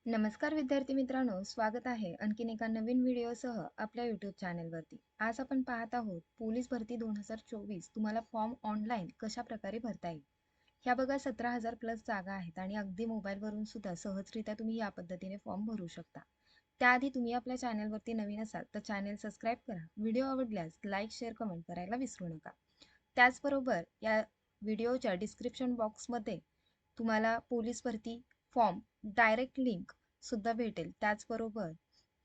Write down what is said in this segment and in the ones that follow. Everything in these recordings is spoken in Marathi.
नमस्कार विद्यार्थी मित्रांनो, स्वागत आहे आणखीन एका नवीन व्हिडिओसह आपल्या YouTube चॅनलवरती. आज आपण पाहत आहोत पोलीस भरती 2024 तुम्हाला फॉर्म ऑनलाईन कशा प्रकारे भरता येईल. ह्या बघा 17,000 प्लस जागा आहेत आणि अगदी मोबाईलवरून सुद्धा सहजरित्या तुम्ही या पद्धतीने फॉर्म भरू शकता. त्याआधी तुम्ही आपल्या चॅनलवरती नवीन असाल तर चॅनल सबस्क्राईब करा. व्हिडिओ आवडल्यास लाईक, शेअर, कमेंट करायला विसरू नका. त्याचबरोबर या व्हिडिओच्या डिस्क्रिप्शन बॉक्समध्ये तुम्हाला पोलीस भरती फॉर्म डायरेक्ट लिंक सुद्धा भेटेल. त्याचबरोबर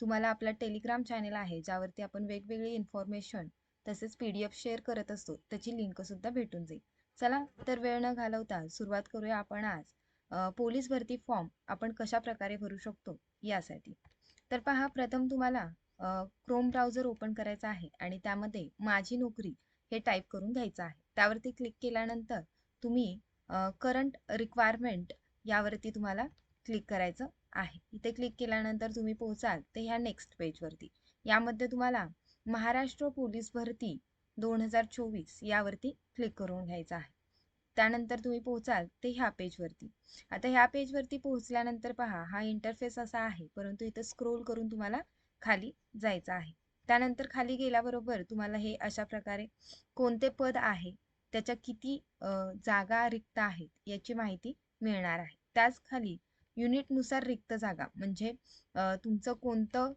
तुम्हाला आपला टेलिग्राम चॅनल आहे ज्यावरती आपण वेगवेगळी इन्फॉर्मेशन तसेच PDF शेअर करत असतो, त्याची लिंक सुद्धा भेटून जाईल. चला तर वेळ न घालवता सुरुवात करूया आपण आज पोलीस भरती फॉर्म आपण कशा प्रकारे भरू शकतो यासाठी. तर पहा, प्रथम तुम्हाला क्रोम ब्राउझर ओपन करायचा आहे आणि त्यामध्ये माझी नोकरी हे टाईप करून घ्यायचं आहे. त्यावरती क्लिक केल्यानंतर तुम्ही करंट रिक्वायरमेंट यावरती तुम्हाला क्लिक करायचं आहे. इथे क्लिक केल्यानंतर तुम्ही पोहोचाल ते ह्या नेक्स्ट पेजवरती. यामध्ये तुम्हाला महाराष्ट्र पोलीस भरती 2024 यावरती क्लिक करून घ्यायचं आहे. त्यानंतर तुम्ही पोहोचाल ते ह्या पेजवरती. आता ह्या पेजवरती पोहोचल्यानंतर पहा, हा इंटरफेस असा आहे, परंतु इथे स्क्रोल करून तुम्हाला खाली जायचं आहे. त्यानंतर खाली गेल्याबरोबर तुम्हाला हे अशा प्रकारे कोणते पद आहे, त्याच्या किती जागा रिक्त आहेत याची माहिती मिळणार आहे. त्याच खाली युनिटनुसार रिक्त जागा म्हणजे तुमचं कोणतं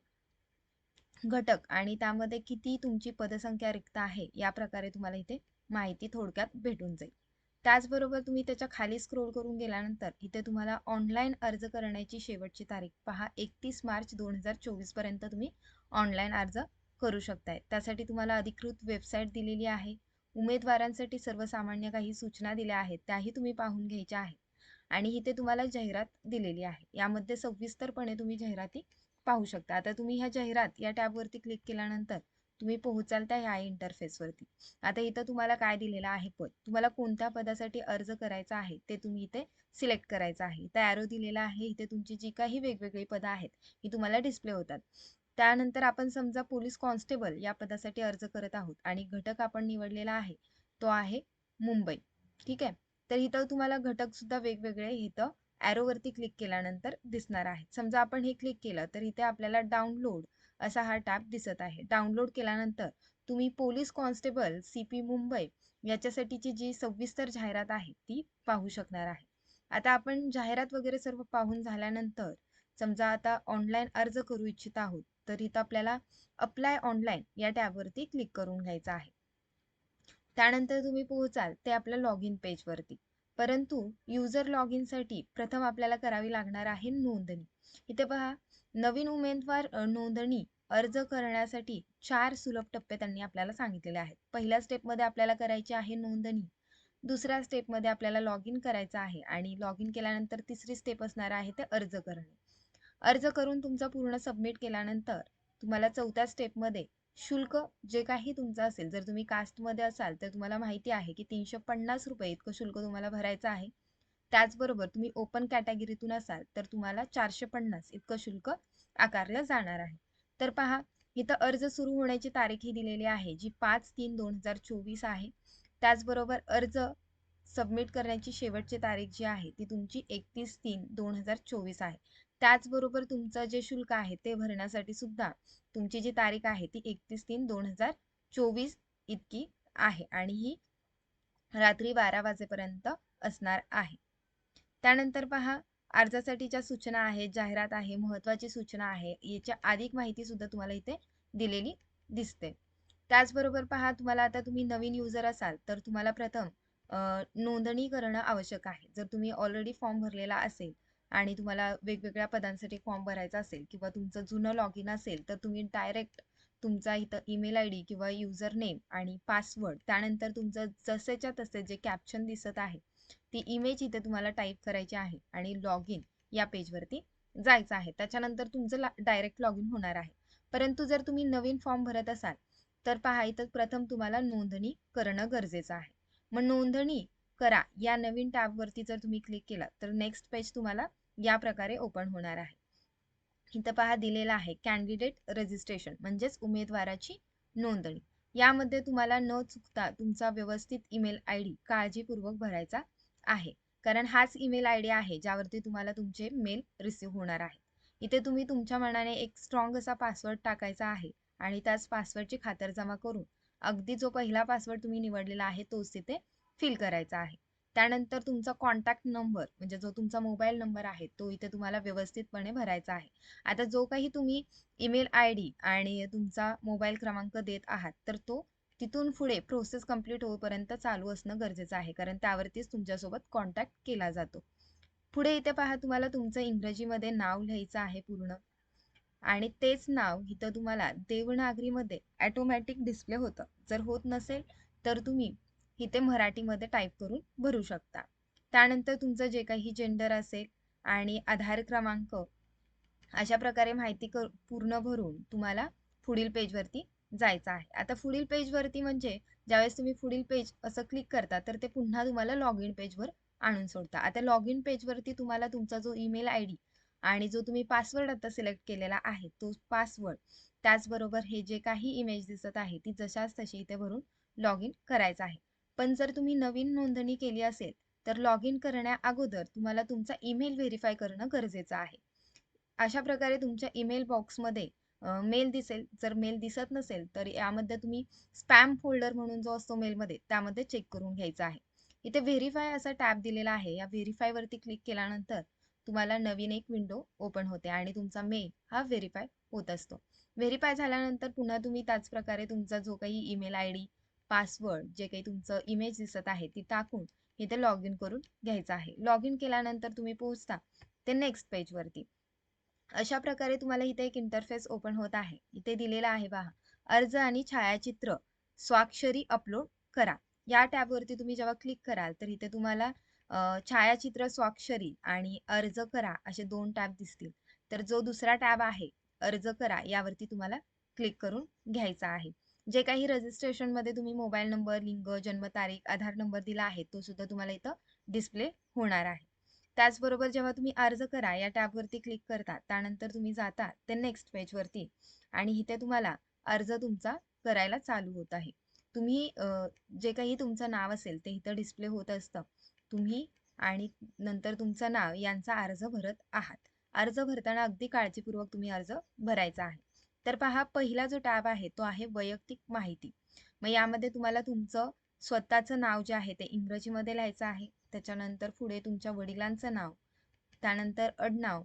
घटक आणि त्यामध्ये किती तुमची पदसंख्या रिक्त आहे या प्रकारे तुम्हाला इथे माहिती थोडक्यात भेटून जाईल. त्याचबरोबर तुम्ही त्याच्या खाली स्क्रोल करून गेल्यानंतर इथे तुम्हाला ऑनलाईन अर्ज करण्याची शेवटची तारीख पहा, 31 मार्च 2024 पर्यंत तुम्ही ऑनलाईन अर्ज करू शकताय. त्यासाठी तुम्हाला अधिकृत वेबसाईट दिलेली आहे. उमेदवारांसाठी सर्वसामान्य काही सूचना दिल्या आहेत, त्याही तुम्ही पाहून घ्यायच्या आहेत. आणि इथे तुम्हाला जाहिरात दिलेली आहे. यामध्ये सविस्तरपणे तुम्ही जाहिराती पाहू शकता. आता तुम्ही ह्या जाहिरात या टॅबवरती क्लिक केल्यानंतर तुम्ही पोहोचाल त्या ह्या इंटरफेसवरती. आता इथं तुम्हाला काय दिलेलं आहे पद, तुम्हाला कोणत्या पदासाठी अर्ज करायचा आहे ते तुम्ही इथे सिलेक्ट करायचं आहे. इथे ॲरो दिलेला आहे. इथे तुमची जी काही वेगवेगळी पदं आहेत ही तुम्हाला डिस्प्ले होतात. त्यानंतर आपण समजा पोलीस कॉन्स्टेबल या पदासाठी अर्ज करत आहोत आणि घटक आपण निवडलेला आहे तो आहे मुंबई. ठीक आहे. तर इथं तुम्हाला घटक सुद्धा वेगवेगळे इथं ॲरोवरती क्लिक केल्यानंतर दिसणार आहे. समजा आपण हे क्लिक केलं तर इथे आपल्याला डाउनलोड असा हा टॅब दिसत आहे. डाउनलोड केल्यानंतर तुम्ही पोलीस कॉन्स्टेबल CP मुंबई याच्यासाठीची जी सविस्तर जाहिरात आहे ती पाहू शकणार आहे. आता आपण जाहिरात वगैरे सर्व पाहून झाल्यानंतर समजा आता ऑनलाईन अर्ज करू इच्छित आहोत, तर इथं आपल्याला अप्लाय ऑनलाईन या टॅबवरती क्लिक करून घ्यायचं आहे. त्यानंतर तुम्ही पोहोचाल ते आपल्या लॉग इन पेजवरती. परंतु युजर लॉग इनसाठी प्रथम आपल्याला करावी लागणार आहे नोंदणी. इथे पहा, नवीन उमेदवार नोंदणी अर्ज करण्यासाठी 4 सुलभ टप्पे त्यांनी आपल्याला सांगितलेले आहेत. पहिल्या स्टेपमध्ये आपल्याला करायची आहे नोंदणी. दुसऱ्या स्टेपमध्ये आपल्याला लॉग इन करायचं आहे आणि लॉग इन केल्यानंतर तिसरी स्टेप असणार आहे ते अर्ज करणे. अर्ज करून तुमचा पूर्ण सबमिट केल्यानंतर तुम्हाला चौथ्या स्टेपमध्ये शुल्क जे काही तुमचं असेल, जर तुम्ही कास्टमध्ये असाल तर तुम्हाला माहिती आहे की 350 रुपये इतकं शुल्क तुम्हाला भरायचं आहे. त्याचबरोबर तुम्ही ओपन कॅटेगरीतून असाल तर तुम्हाला 450 इतकं शुल्क आकारलं जाणार आहे. तर पहा, इथं अर्ज सुरू होण्याची तारीख ही दिलेली आहे जी 5/3/2024 आहे. त्याचबरोबर अर्ज सबमिट करण्याची शेवटची तारीख जी आहे ती तुमची 31/3/2024 आहे. त्याचबरोबर तुमचं जे शुल्क आहे ते भरण्यासाठी सुद्धा तुमची जी तारीख आहे ती 31/3/2024 इतकी आहे आणि ही रात्री 12 वाजेपर्यंत असणार आहे. त्यानंतर पहा, अर्जासाठीच्या सूचना आहेत, जाहिरात आहे, महत्त्वाची सूचना आहे, याची अधिक माहिती सुद्धा तुम्हाला इथे दिलेली दिसते. त्याचबरोबर पहा, तुम्हाला आता तुम्ही नवीन युजर असाल तर तुम्हाला प्रथम नोंदणी करणं आवश्यक आहे. जर तुम्ही ऑलरेडी फॉर्म भरलेला असेल आणि तुम्हाला वेगवेगळ्या पदांसाठी फॉर्म भरायचा असेल किंवा तुमचं जुनं लॉग इन असेल तर तुम्ही डायरेक्ट तुमचा इथं ईमेल ID किंवा युजर नेम आणि पासवर्ड, त्यानंतर तुमचं जसेच्या तसे जे कॅप्शन दिसत आहे ती इमेज इथे तुम्हाला टाईप करायची आहे आणि लॉग इन या पेजवरती जायचं आहे. त्याच्यानंतर तुमचं डायरेक्ट लॉग इन होणार आहे. परंतु जर तुम्ही नवीन फॉर्म भरत असाल तर पहा, इथं प्रथम तुम्हाला नोंदणी करणं गरजेचं आहे. मग नोंदणी करा या नवीन टॅबवरती जर तुम्ही क्लिक केला तर नेक्स्ट पेज तुम्हाला या प्रकारे ओपन होणार आहे. इथं पहा दिलेला आहे कॅन्डिडेट रजिस्ट्रेशन म्हणजेच उमेदवाराची नोंदणी. यामध्ये तुम्हाला न चुकता तुमचा व्यवस्थित ईमेल ID काळजीपूर्वक भरायचा आहे. कारण हाच ईमेल ID आहे ज्यावरती तुम्हाला तुमचे मेल रिसीव्ह होणार आहे. इथे तुम्ही तुमच्या मनाने एक स्ट्रॉंग असा पासवर्ड टाकायचा आहे आणि त्याच पासवर्डची खातरजमा करून अगदी जो पहिला पासवर्ड तुम्ही निवडलेला आहे तोच तिथे फिल करायचा आहे. त्यानंतर तुमचा कॉन्टॅक्ट नंबर म्हणजे जो तुमचा मोबाईल नंबर आहे तो इथे तुम्हाला व्यवस्थितपणे भरायचा आहे. आता जो काही तुम्ही ईमेल आय डी आणि तुमचा मोबाईल क्रमांक देत आहात तर तो तिथून पुढे प्रोसेस कंप्लीट होईपर्यंत चालू असणं गरजेचं आहे, कारण त्यावरतीच तुमच्यासोबत कॉन्टॅक्ट केला जातो. पुढे इथे पहा, तुम्हाला तुमचं इंग्रजीमध्ये नाव लिहायचं आहे पूर्ण आणि तेच नाव इथं तुम्हाला देवनागरीमध्ये ऑटोमॅटिक डिस्प्ले होतं. जर होत नसेल तर तुम्ही इथे मराठीमध्ये टाईप करून भरू शकता. त्यानंतर तुमचं जे काही जेंडर असेल आणि आधार क्रमांक अशा प्रकारे माहिती पूर्ण भरून तुम्हाला पुढील पेजवरती जायचं आहे. आता पुढील पेजवरती म्हणजे ज्यावेळेस तुम्ही पुढील पेज असं क्लिक करता तर ते पुन्हा तुम्हाला लॉग इन पेजवर आणून सोडता. आता लॉग इन पेजवरती तुम्हाला तुमचा जो ईमेल आय डी आणि जो तुम्ही पासवर्ड आता सिलेक्ट केलेला आहे तो पासवर्ड, त्याचबरोबर हे जे काही इमेज दिसत आहे ती जशाच तशी इथे भरून लॉग इन करायचं आहे. पण जर तुम्ही नवीन नोंदणी केली असेल तर लॉग इन करण्या अगोदर तुम्हाला तुमचा ईमेल व्हेरीफाय करणं गरजेचं आहे. अशा प्रकारे तुमच्या ईमेल बॉक्समध्ये मेल दिसेल. जर मेल दिसत नसेल तर यामध्ये तुम्ही स्पॅम फोल्डर म्हणून जो असतो मेलमध्ये त्यामध्ये चेक करून घ्यायचा आहे. इथे व्हेरीफाय असा टॅब दिलेला आहे. या व्हेरीफाय वरती क्लिक केल्यानंतर तुम्हाला नवीन एक विंडो ओपन होते आणि तुमचा मेल हा व्हेरीफाय होत असतो. व्हेरीफाय झाल्यानंतर पुन्हा तुम्ही त्याच प्रकारे तुमचा जो काही ईमेल आय डी, पासवर्ड, जे काही तुमचं इमेज दिसत आहे ती टाकून इथे लॉग इन करून घ्यायचं आहे. लॉग इन केल्यानंतर तुम्ही पोहोचता ते नेक्स्ट पेजवरती. अशा प्रकारे तुम्हाला इथे एक इंटरफेस ओपन होत आहे. इथे दिलेला आहे पहा, अर्ज आणि छायाचित्र स्वाक्षरी अपलोड करा. या टॅबवरती तुम्ही जेव्हा क्लिक कराल तर इथे तुम्हाला छायाचित्र स्वाक्षरी आणि अर्ज करा असे दोन टॅब दिसतील. तर जो दुसरा टॅब आहे अर्ज करा यावरती तुम्हाला क्लिक करून घ्यायचा आहे. जे काही रजिस्ट्रेशन मध्ये तुम्ही मोबाईल नंबर, लिंग, जन्मतारीख, आधार नंबर दिला आहे तो सुद्धा तुम्हाला इथं डिस्प्ले होणार आहे. त्याचबरोबर जेव्हा तुम्ही अर्ज करा या टॅबवरती क्लिक करता त्यानंतर तुम्ही जाता ते नेक्स्ट पेजवरती आणि इथे तुम्हाला अर्ज तुमचा करायला चालू होत आहे. तुम्ही जे काही तुमचं नाव असेल ते इथं डिस्प्ले होत असतं. तुम्ही आणि नंतर तुमचं नाव यांचा अर्ज भरत आहात. अर्ज भरताना अगदी काळजीपूर्वक तुम्ही अर्ज भरायचा आहे. तर पहा, पहिला जो टॅब आहे तो आहे वैयक्तिक माहिती. मग यामध्ये तुम्हाला तुमचं स्वतःचं नाव जे आहे ते इंग्रजीमध्ये लिहायचं आहे. त्याच्यानंतर पुढे तुमच्या वडिलांचं नाव, त्यानंतर आडनाव,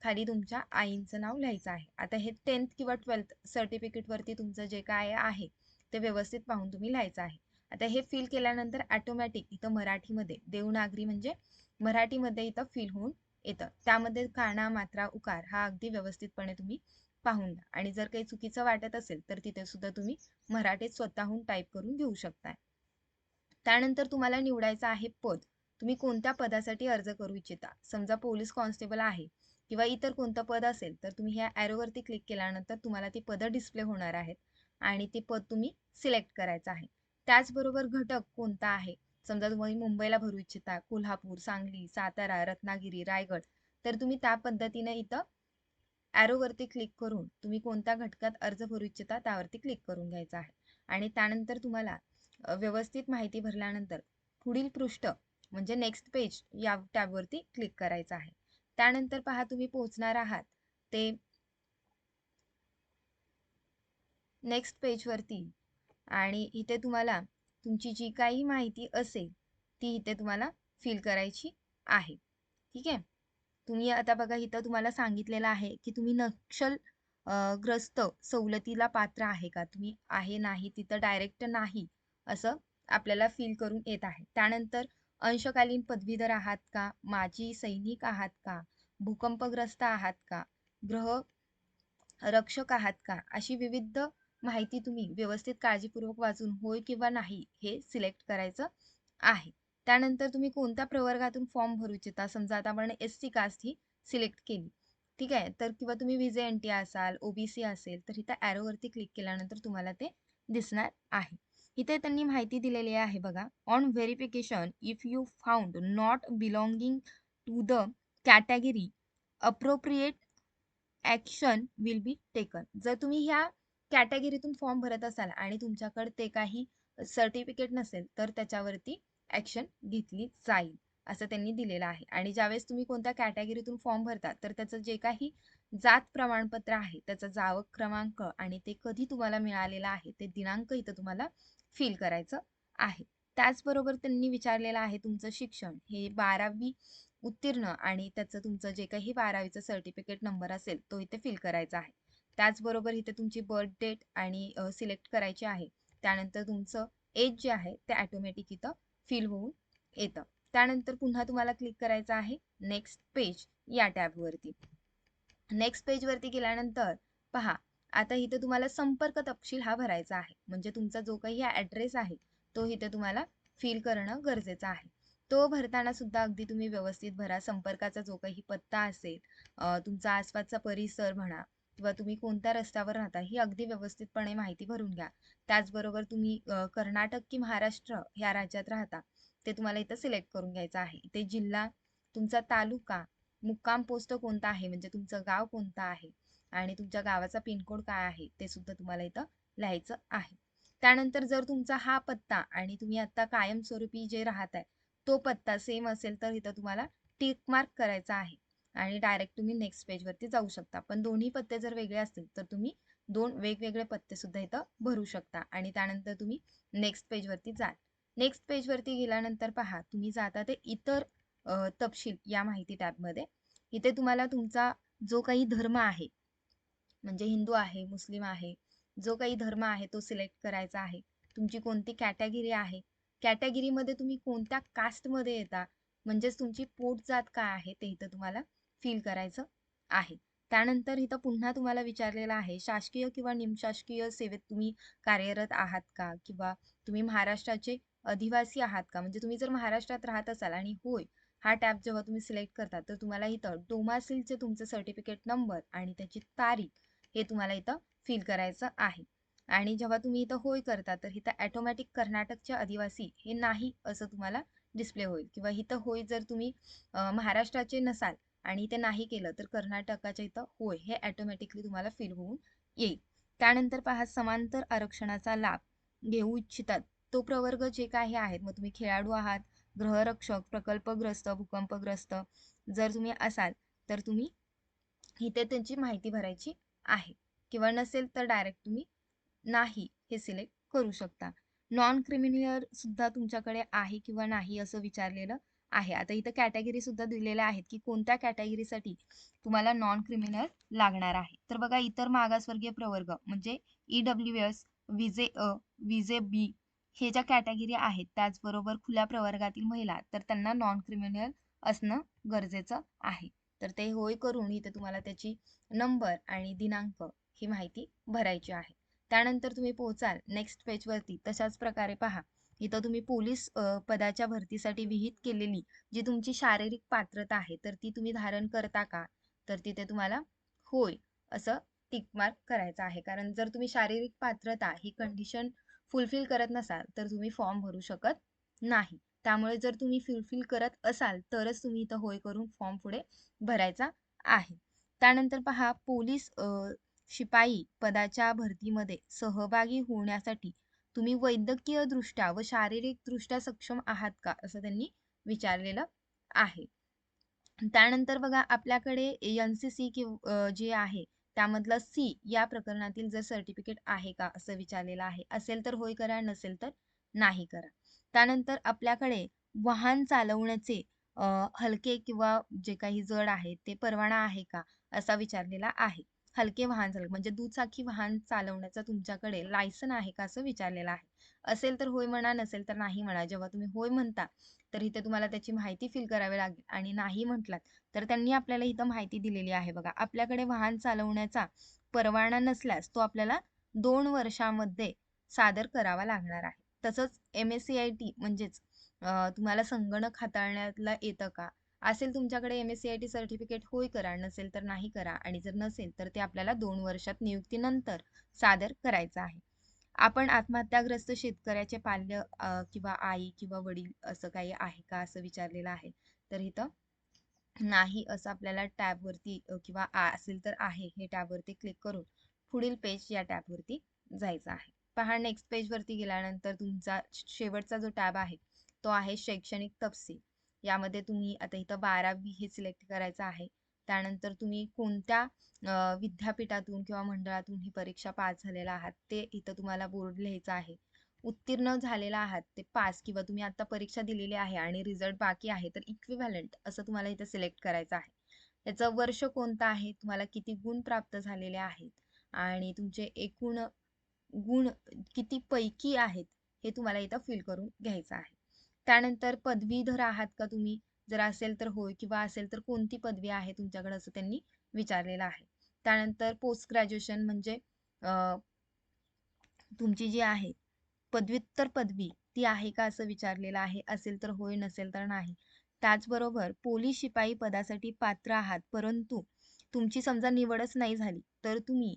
खाली तुमच्या आईंचं नाव लिहायचं आहे. आता हे 10th किंवा 12th सर्टिफिकेट वरती तुमचं जे काय आहे ते व्यवस्थित पाहून तुम्ही लिहायचं आहे. आता हे फिल केल्यानंतर ऑटोमॅटिक इथं मराठीमध्ये देवनागरी म्हणजे मराठीमध्ये इथं फिल होऊन येतं. त्यामध्ये काना, मात्रा, उकार हा अगदी व्यवस्थितपणे तुम्ही पाहून द्या आणि जर काही चुकीचं वाटत असेल तर तिथे सुद्धा तुम्ही मराठीत स्वतःहून टाईप करून घेऊ शकताय. त्यानंतर तुम्हाला निवडायचं आहे पद. तुम्ही कोणत्या पदासाठी अर्ज करू इच्छिता. समजा पोलीस कॉन्स्टेबल आहे किंवा इतर कोणतं पद असेल तर तुम्ही ह्या ॲरोवरती क्लिक केल्यानंतर तुम्हाला ती पदं डिस्प्ले होणार आहेत आणि ते पद तुम्ही सिलेक्ट करायचं आहे. त्याचबरोबर घटक कोणता आहे. समजा तुम्ही मुंबईला भरू इच्छिता, कोल्हापूर, सांगली, सातारा, रत्नागिरी, रायगड, तर तुम्ही त्या पद्धतीने इथं ॲरोवरती क्लिक करून तुम्ही कोणत्या घटकात अर्ज भरू इच्छिता त्यावरती क्लिक करून घ्यायचं आहे आणि त्यानंतर तुम्हाला व्यवस्थित माहिती भरल्यानंतर पुढील पृष्ठ म्हणजे नेक्स्ट पेज या टॅबवरती क्लिक करायचं आहे. त्यानंतर पहा, तुम्ही पोहोचणार आहात ते नेक्स्ट पेजवरती आणि इथे तुम्हाला तुमची जी काही माहिती असेल ती इथे तुम्हाला फिल करायची आहे. ठीक आहे. तुम्ही आता बघा इथं तुम्हाला सांगितलेलं आहे की तुम्ही नक्षल ग्रस्त सवलतीला पात्र आहे का. तुम्ही आहे नाही तिथं डायरेक्ट नाही असं आपल्याला फील करून येत आहे. त्यानंतर अंशकालीन पदवीधर आहात का, माजी सैनिक आहात का, भूकंपग्रस्त आहात का, ग्रह रक्षक आहात का, अशी विविध माहिती तुम्ही व्यवस्थित काळजीपूर्वक वाचून होय किंवा नाही हे सिलेक्ट करायचं आहे. त्यानंतर तुम्ही कोणत्या प्रवर्गातून फॉर्म भरू इच्छिता. समजा आता आपण SC कास्ट ही सिलेक्ट केली, ठीक आहे, तर किंवा तुम्ही VJNT असाल, OBC असेल तर इथं ॲरोवरती क्लिक केल्यानंतर तुम्हाला ते दिसणार आहे. इथे त्यांनी माहिती दिलेली आहे बघा. On verification if you found not belonging to the category appropriate action will be taken. जर तुम्ही ह्या कॅटेगरीतून फॉर्म भरत असाल आणि तुमच्याकडे ते काही सर्टिफिकेट नसेल तर त्याच्यावरती ॲक्शन घेतली जाईल. असं त्यांनी दिलेलं आहे. आणि ज्यावेळेस तुम्ही कोणत्या कॅटेगरीतून फॉर्म भरता तर त्याचं जे काही जात प्रमाणपत्र आहे, त्याचा जावक क्रमांक आणि ते कधी तुम्हाला मिळालेलं आहे ते दिनांक इथं तुम्हाला फिल करायचं आहे. त्याचबरोबर त्यांनी विचारलेलं आहे तुमचं शिक्षण हे 12वी उत्तीर्ण आणि त्याचं तुमचं जे काही 12वीचं सर्टिफिकेट नंबर असेल तो इथे फिल करायचा आहे. त्याचबरोबर इथे तुमची बर्थ डेट आणि सिलेक्ट करायची आहे. त्यानंतर तुमचं एज जे आहे ते ऑटोमॅटिक इथं फिल होऊन येतं. त्यानंतर पुन्हा तुम्हाला क्लिक करायचं आहे नेक्स्ट पेज या टॅबवरती. नेक्स्ट पेजवरती गेल्यानंतर पहा, आता इथे तुम्हाला संपर्क तपशील हा भरायचा आहे. म्हणजे तुमचा जो काही ॲड्रेस आहे तो इथे तुम्हाला फिल करणं गरजेचं आहे. तो भरताना सुद्धा अगदी तुम्ही व्यवस्थित भरा. संपर्काचा जो काही पत्ता असेल, तुमचा आसपासचा परिसर म्हणा किंवा तुम्ही कोणत्या रस्त्यावर राहता ही अगदी व्यवस्थितपणे माहिती भरून घ्या. त्याचबरोबर तुम्ही कर्नाटक की महाराष्ट्र ह्या राज्यात राहता ते तुम्हाला इथं सिलेक्ट करून घ्यायचं आहे. इथे जिल्हा, तुमचा तालुका, मुक्काम पोस्ट कोणता आहे म्हणजे तुमचं गाव कोणतं आहे आणि तुमच्या गावाचा पिनकोड काय आहे ते सुद्धा तुम्हाला इथं लिहायचं आहे. त्यानंतर जर तुमचा हा पत्ता आणि तुम्ही आता कायमस्वरूपी जे राहत आहे तो पत्ता सेम असेल तर इथं तुम्हाला टिक मार्क करायचा आहे आणि डायरेक्ट तुम्ही नेक्स्ट पेजवरती जाऊ शकता. पण दोन्ही पत्ते जर वेगळे असतील तर तुम्ही 2 वेगवेगळे पत्ते सुद्धा इथं भरू शकता आणि त्यानंतर तुम्ही नेक्स्ट पेजवरती जाल. नेक्स्ट पेजवरती गेल्यानंतर पहा, तुम्ही जाता ते इतर तपशील या माहिती टॅबमध्ये. इथे तुम्हाला तुमचा जो काही धर्म आहे म्हणजे हिंदू आहे, मुस्लिम आहे, जो काही धर्म आहे तो सिलेक्ट करायचा आहे. तुमची कोणती कॅटेगरी आहे, कॅटेगरीमध्ये तुम्ही कोणत्या कास्टमध्ये येता, म्हणजेच तुमची पोटजात काय आहे ते इथं तुम्हाला फिल करायचं आहे. त्यानंतर इथं पुन्हा तुम्हाला विचारलेलं आहे शासकीय किंवा निमशासकीय सेवेत तुम्ही कार्यरत आहात का? किंवा तुम्ही महाराष्ट्राचे अधिवासी आहात का? म्हणजे तुम्ही जर महाराष्ट्रात राहत असाल आणि होय हा टॅब जेव्हा तुम्ही सिलेक्ट करता तर तुम्हाला इथं डोमासिलचे तुमचं सर्टिफिकेट नंबर आणि त्याची तारीख हे तुम्हाला इथं फिल करायचं आहे. आणि जेव्हा तुम्ही इथं होय करता तर इथं ऑटोमॅटिक कर्नाटकचे आदिवासी हे नाही असं तुम्हाला डिस्प्ले होईल किंवा इथं होय जर तुम्ही महाराष्ट्राचे नसाल आणि इथे नाही केलं तर कर्नाटकाच्या इथं होय हे ऑटोमॅटिकली तुम्हाला फिल होऊन येईल. त्यानंतर पहा, समांतर आरक्षणाचा लाभ घेऊ इच्छितात तो प्रवर्ग जे काही आहेत, मग तुम्ही खेळाडू आहात, गृहरक्षक, प्रकल्पग्रस्त, भूकंपग्रस्त जर तुम्ही असाल तर तुम्ही इथे त्यांची माहिती भरायची आहे किंवा नसेल तर डायरेक्ट तुम्ही नाही हे सिलेक्ट करू शकता. नॉन क्रिमिनल सुद्धा तुमच्याकडे आहे किंवा नाही असं विचारलेलं आहे. आता इथं कॅटेगरी सुद्धा दिलेल्या आहेत की कोणत्या कॅटेगरीसाठी तुम्हाला नॉन क्रिमिनल लागणार आहे. तर बघा, इतर मागासवर्गीय प्रवर्ग म्हणजे EWS, विजे अ, विजे बी हे ज्या कॅटेगरी आहेत त्याचबरोबर खुल्या प्रवर्गातील महिला तर त्यांना नॉन क्रिमिनल असणं गरजेचं आहे. तर ते होय करून इथे तुम्हाला त्याची नंबर आणि दिनांक ही माहिती भरायची आहे. त्यानंतर तुम्ही पोहोचाल नेक्स्ट पेजवरती. तशाच प्रकारे पहा, इथं तुम्ही पोलीस पदाच्या भरतीसाठी विहित केलेली जी तुमची शारीरिक पात्रता आहे तर ती तुम्ही धारण करता का? तर तिथे तुम्हाला होय असं टिक मार्क करायचं आहे. कारण जर तुम्ही शारीरिक पात्रता ही कंडिशन फुलफिल करत नसाल तर तुम्ही फॉर्म भरू शकत नाही. त्यामुळे जर तुम्ही फुलफिल करत असाल तरच तुम्ही इथं होय करून फॉर्म पुढे भरायचा आहे. त्यानंतर पहा, पोलीस शिपाई पदाच्या भरतीमध्ये सहभागी होण्यासाठी तुम्ही वैद्यकीय दृष्ट्या व शारीरिक दृष्ट्या सक्षम आहात का? असं त्यांनी विचारलेलं आहे. त्यानंतर बघा, आपल्याकडे NCC जे आहे त्यामधलं सी या प्रकरणातील जर सर्टिफिकेट आहे का असं विचारलेलं आहे. असेल तर होय करा, नसेल तर नाही करा. त्यानंतर आपल्याकडे वाहन चालवण्याचे हलके किंवा जे काही जड आहे ते परवाना आहे का असा विचारलेला आहे. हलके वाहन चालक म्हणजे दुचाकी वाहन चालवण्याचा तुमच्याकडे लायसन आहे का असं विचारलेलं आहे. असेल तर होय म्हणा, नसेल तर नाही म्हणा. जेव्हा तुम्ही होय म्हणता तर इथे तुम्हाला त्याची माहिती फिल करावी लागेल आणि नाही म्हटलात तर त्यांनी आपल्याला इथं माहिती दिलेली आहे बघा. आपल्याकडे वाहन चालवण्याचा परवाना नसल्यास तो आपल्याला 2 वर्षामध्ये सादर करावा लागणार आहे. तसंच MSCIT म्हणजेच तुम्हाला संगणक हाताळण्याला येतं का? असेल तुमच्याकडे MSCIT सर्टिफिकेट होय करा, नसेल तर नाही करा आणि जर नसेल तर ते आपल्याला 2 वर्षात नियुक्तीनंतर सादर करायचं आहे. आपण आत्महत्याग्रस्त शेतकऱ्याचे पाल्य किंवा आई किंवा वडील असं काही आहे का असं विचारलेलं आहे. तर इथं नाही असं आपल्याला टॅबवरती किंवा असेल तर आहे हे टॅबवरती क्लिक करून पुढील पेज या टॅबवरती जायचं आहे. पहा, नेक्स्ट पेजवरती गेल्यानंतर तुमचा शेवटचा जो टॅब आहे तो आहे शैक्षणिक तपशील. यामध्ये तुम्ही आता इथं 12वी हे सिलेक्ट करायचं आहे. त्यानंतर तुम्ही कोणत्या विद्यापीठातून किंवा मंडळातून ही परीक्षा पास झालेला आहात ते इथं तुम्हाला बोर्ड लिहायचं आहे. उत्तीर्ण झालेला आहात ते पास किंवा तुम्ही आता परीक्षा दिलेली आहे आणि रिझल्ट बाकी आहे तर इक्विव्हॅलंट असं तुम्हाला इथं सिलेक्ट करायचं आहे. त्याचं वर्ष कोणतं आहे, तुम्हाला किती गुण प्राप्त झालेले आहेत आणि तुमचे एकूण गुण किती पैकी आहेत हे तुम्हाला इथं फिल करून घ्यायचं आहे. त्यानंतर पदवीधर आहात का तुम्ही, जर असेल तर होय किंवा असेल तर कोणती पदवी आहे तुमच्याकडे असं त्यांनी विचारलेलं आहे. त्यानंतर पोस्ट ग्रॅज्युएशन म्हणजे तुमची जी आहे पदव्युत्तर पदवी ती आहे का असं विचारलेलं आहे. असेल तर होय, नसेल तर नाही. त्याचबरोबर पोलीस शिपाई पदासाठी पात्र आहात, परंतु तुमची समजा निवडच नाही झाली, तर तुम्ही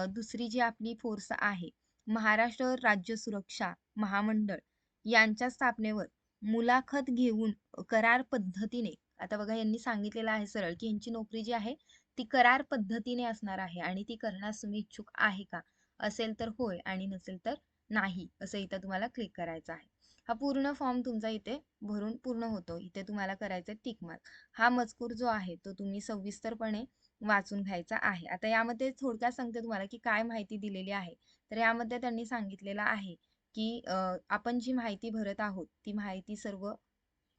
दुसरी जी आपली फोर्स आहे, महाराष्ट्र राज्य सुरक्षा महामंडळ यांच्या स्थापनेवर मुलाखत घेऊन करार पद्धतीने, आता बघा यांनी सांगितलेलं आहे सरळ, की यांची नोकरी जी आहे ती करार पद्धतीने असणार आहे आणि ती करण्यास तुम्ही इच्छुक आहे का? असेल तर होय आणि नसेल तर नाही असं इथं तुम्हाला क्लिक करायचं आहे. हा पूर्ण फॉर्म तुमचा इथे भरून पूर्ण होतो. इथे तुम्हाला करायचं टिक मार्क. हा मजकूर जो आहे तो तुम्ही सविस्तरपणे वाचून घ्यायचा आहे. आता यामध्ये थोडक्यात सांगते तुम्हाला की काय माहिती दिलेली आहे. तर यामध्ये त्यांनी सांगितलेलं आहे की आपण जी माहिती भरत आहोत ती माहिती सर्व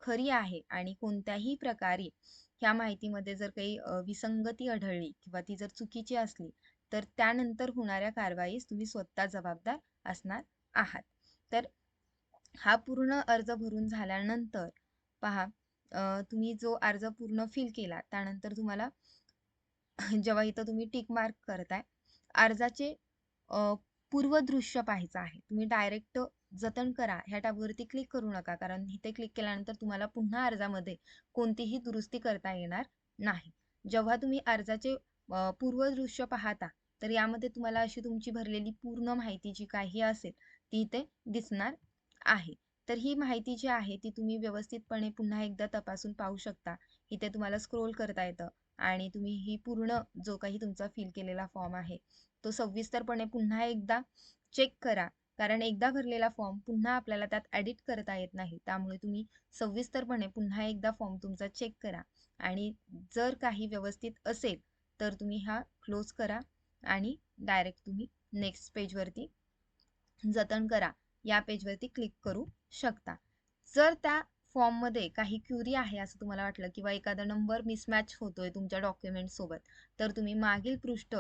खरी आहे आणि कोणत्याही प्रकारे ह्या माहितीमध्ये जर काही विसंगती आढळली किंवा ती जर चुकीची असली तर त्यानंतर होणाऱ्या कारवाईस तुम्ही स्वतः जबाबदार असणार आहात. तर हा पूर्ण अर्ज भरून झाल्यानंतर पहा, तुम्ही जो अर्ज पूर्ण फिल केला त्यानंतर तुम्हाला जेव्हा इथं तुम्ही टिक मार्क करताय, अर्जाचे पूर्वदृश्य पाहायचं आहे. तुम्ही डायरेक्ट जतन करा ह्या टॅबवरती क्लिक करू नका, कारण इथे क्लिक केल्यानंतर तुम्हाला पुन्हा अर्जामध्ये कोणतीही दुरुस्ती करता येणार नाही. जेव्हा तुम्ही अर्जाचे पूर्वदृश्य पाहता तर यामध्ये तुम्हाला अशी तुमची भरलेली पूर्ण माहिती जी काही असेल ती इथे दिसणार आहे. तर ही माहिती जी आहे ती तुम्ही व्यवस्थितपणे पुन्हा एकदा तपासून पाहू शकता. इथे तुम्हाला स्क्रोल करता येतं आणि तुम्ही ही पूर्ण जो काही तुमचा फिल केलेला फॉर्म आहे तो सविस्तरपणे पुन्हा एकदा चेक करा. कारण एकदा भरलेला फॉर्म पुन्हा आपल्याला त्यात एडिट करता येत नाही. त्यामुळे तुम्ही सविस्तरपणे पुन्हा एकदा फॉर्म तुमचा चेक करा आणि जर काही व्यवस्थित असेल तर तुम्ही हा क्लोज करा आणि डायरेक्ट तुम्ही नेक्स्ट पेजवरती जतन करा या पेजवरती क्लिक करू शकता. जर त्या फॉर्ममध्ये काही क्युरी आहे असं तुम्हाला वाटलं किंवा एखादा नंबर मिसमॅच होतोय तुमच्या डॉक्युमेंट सोबत, तर तुम्ही मागील पृष्ठ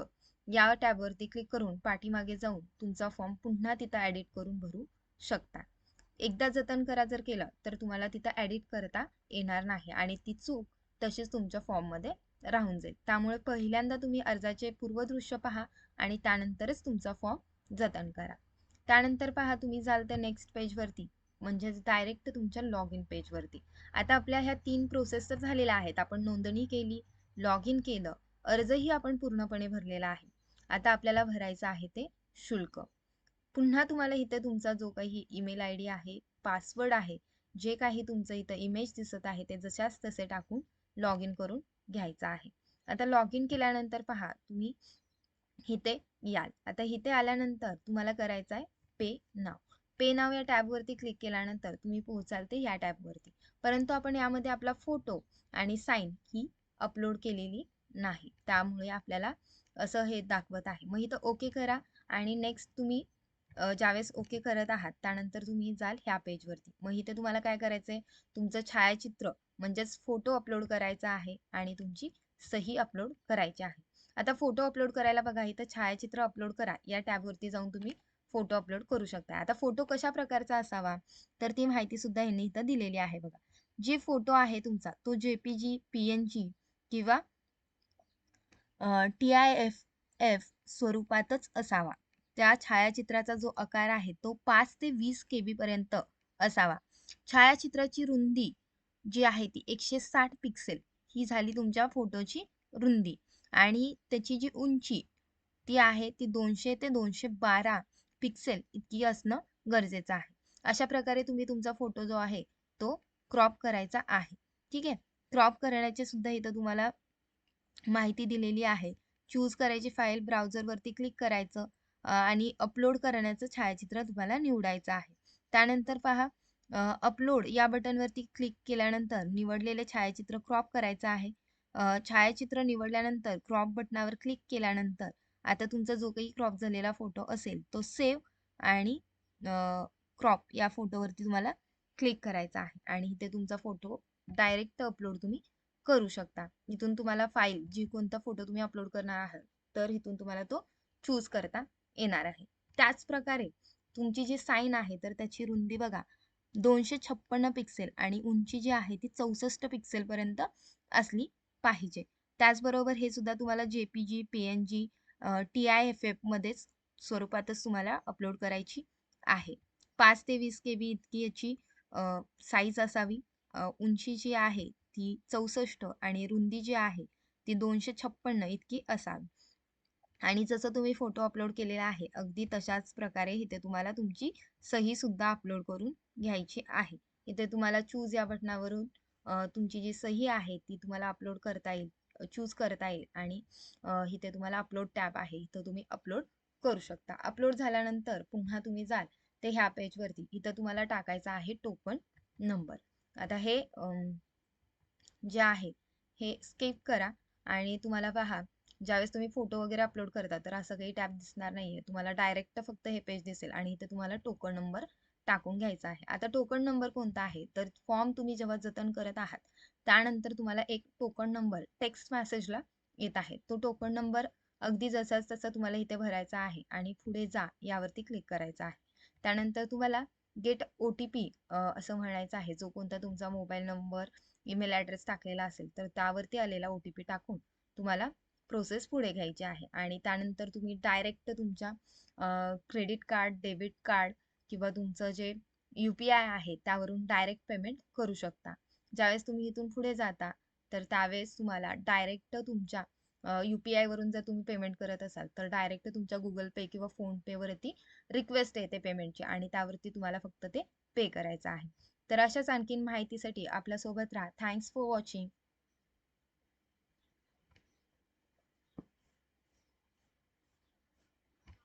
या टॅबवरती क्लिक करून पाठीमागे जाऊन तुमचा फॉर्म पुन्हा तिथं एडिट करून भरू शकता. एकदा जतन करा जर केलं तर तुम्हाला तिथं एडिट करता येणार नाही आणि ती चूक तशीच तुमच्या फॉर्ममध्ये राहून जाईल. त्यामुळे पहिल्यांदा तुम्ही अर्जाचे पूर्वदृश्य पहा आणि त्यानंतरच तुमचा फॉर्म जतन करा. त्यानंतर पहा तुम्ही जाल तर नेक्स्ट पेजवरती, म्हणजेच डायरेक्ट तुमच्या लॉग इन पेजवरती. आता आपल्या ह्या 3 प्रोसेस तर झालेल्या आहेत. आपण नोंदणी केली, लॉग इन केलं, अर्जही आपण पूर्णपणे भरलेला आहे. आता आपल्याला भरायचं आहे ते शुल्क. पुन्हा तुम्हाला इथे तुमचा जो काही ईमेल आय डी आहे, पासवर्ड आहे, जे काही तुमचं इथं इमेज दिसत आहे ते जशाच तसे टाकून लॉग इन करून घ्यायचं आहे. आता लॉग इन केल्यानंतर पहा तुम्ही इथे याल. आता इथे आल्यानंतर तुम्हाला करायचं आहे पे नाव. पे नाव या टॅबवरती क्लिक केल्यानंतर तुम्ही पोहोचाल ते या टॅबवरती. परंतु आपण यामध्ये आपला फोटो आणि साईन ही अपलोड केलेली नाही. त्यामुळे आपल्याला असं हे दाखवत आहे. मग इथं ओके करा आणि नेक्स्ट तुम्ही ज्यावेळेस ओके करत आहात त्यानंतर तुम्ही जाल ह्या पेजवरती. मग इथे तुम्हाला काय करायचंय, तुमचं छायाचित्र म्हणजेच फोटो अपलोड करायचा आहे आणि तुमची सही अपलोड करायची आहे. आता फोटो अपलोड करायला बघा इथं छायाचित्र अपलोड करा या टॅबवरती जाऊन तुम्ही फोटो अपलोड करू शकता. आता फोटो कशा प्रकारचा असावा तर ती माहिती सुद्धा यांनी इथं दिलेली आहे बघा. जे फोटो आहे तुमचा तो JPG, PNG किंवा TIFF स्वरूपातच असावा. त्या छायाचित्राचा जो आकार आहे तो 5 ते 20 KB पर्यंत असावा. छायाचित्राची रुंदी जी आहे ती 160 पिक्सेल ही झाली तुमच्या फोटोची रुंदी आणि त्याची जी उंची ती आहे ती 200 ते 212 पिक्सेल इतकी असणं गरजेचं आहे. अशा प्रकारे तुम्ही तुमचा फोटो जो आहे तो क्रॉप करायचा आहे. ठीक आहे. क्रॉप करण्याचे सुद्धा इथं तुम्हाला माहिती दिलेली आहे. चूज करायची फाईल ब्राउझरवरती क्लिक करायचं आणि अपलोड करण्याचं छायाचित्र तुम्हाला निवडायचं आहे. त्यानंतर पहा अपलोड या बटनवरती क्लिक केल्यानंतर निवडलेले छायाचित्र क्रॉप करायचं आहे. छायाचित्र निवडल्यानंतर क्रॉप बटनावर क्लिक केल्यानंतर आता तुमचा जो काही क्रॉप झालेला फोटो असेल तो सेव्ह आणि क्रॉप या फोटोवरती तुम्हाला क्लिक करायचा आहे आणि इथे तुमचा फोटो डायरेक्ट अपलोड तुम्ही करू शकता. इथून तुम्हाला फाईल जी कोणता फोटो तुम्ही अपलोड करणार आहात तर इथून तुम्हाला तो चूज करता येणार आहे. त्याच प्रकारे तुमची जी साईन आहे तर त्याची रुंदी बघा 256 पिक्सेल आणि उंची जी आहे ती 64 पिक्सेल पर्यंत असली पाहिजे. त्याचबरोबर हे सुद्धा तुम्हाला JPG, PNG, TIFF मध्येच स्वरूपातच तुम्हाला अपलोड करायची आहे. 5 ते 20 KB इतकी याची साईज असावी. उंची जी आहे ती 64 आणि रुंदी जी आहे ती 256 इतकी असावी. आणि जसं तुम्ही फोटो अपलोड केलेला आहे अगदी तशाच प्रकारे इथे तुम्हाला तुमची सही सुद्धा अपलोड करून घ्यायची आहे. इथे तुम्हाला चूज या बटनावरून तुमची जी सही आहे ती तुम्हाला अपलोड करता येईल, चूज करता येईल आणि इथे तुम्हाला अपलोड टॅब आहे, इथं तुम्ही अपलोड करू शकता. अपलोड झाल्यानंतर पुन्हा तुम्ही जाल ते ह्या पेजवरती, इथं तुम्हाला टाकायचा आहे टोकन नंबर. आता हे जे आहे हे स्किप करा आणि तुम्हाला पहा ज्यावेळेस तुम्ही फोटो वगैरे अपलोड करता तर असं काही टॅब दिसणार नाहीये. तुम्हाला डायरेक्ट फक्त हे पेज दिसेल आणि इथे तुम्हाला टोकन नंबर टाकून घ्यायचा आहे. आता टोकन नंबर कोणता आहे तर फॉर्म तुम्ही जेव्हा जतन करत आहात त्यानंतर तुम्हाला एक टोकन नंबर टेक्स्ट मेसेजला येत आहे. तो टोकन नंबर अगदी जसाच तसा तुम्हाला इथे भरायचा आहे आणि पुढे जा यावरती क्लिक करायचं आहे. त्यानंतर तुम्हाला गेट OTP असं म्हणायचं आहे. जो कोणता तुमचा मोबाईल नंबर, ईमेल ॲड्रेस टाकलेला असेल तर त्यावरती आलेला OTP टाकून तुम्हाला प्रोसेस पुढे घ्यायची आहे आणि त्यानंतर तुम्ही डायरेक्ट तुमच्या क्रेडिट कार्ड, डेबिट कार्ड किंवा तुमचं जे UPI आहे त्यावरून डायरेक्ट पेमेंट करू शकता. ज्यावेळेस तुम्ही इथून पुढे जाता तर त्यावेळेस तुम्हाला डायरेक्ट तुमच्या UPI वरून जर तुम्ही पेमेंट करत असाल तर डायरेक्ट तुमच्या Google Pay किंवा PhonePe वरती रिक्वेस्ट येते पेमेंटची आणि त्यावरती तुम्हाला फक्त ते पे करायचं आहे. तर अशाच आणखीन माहितीसाठी आपल्यासोबत राहा. Thanks for watching.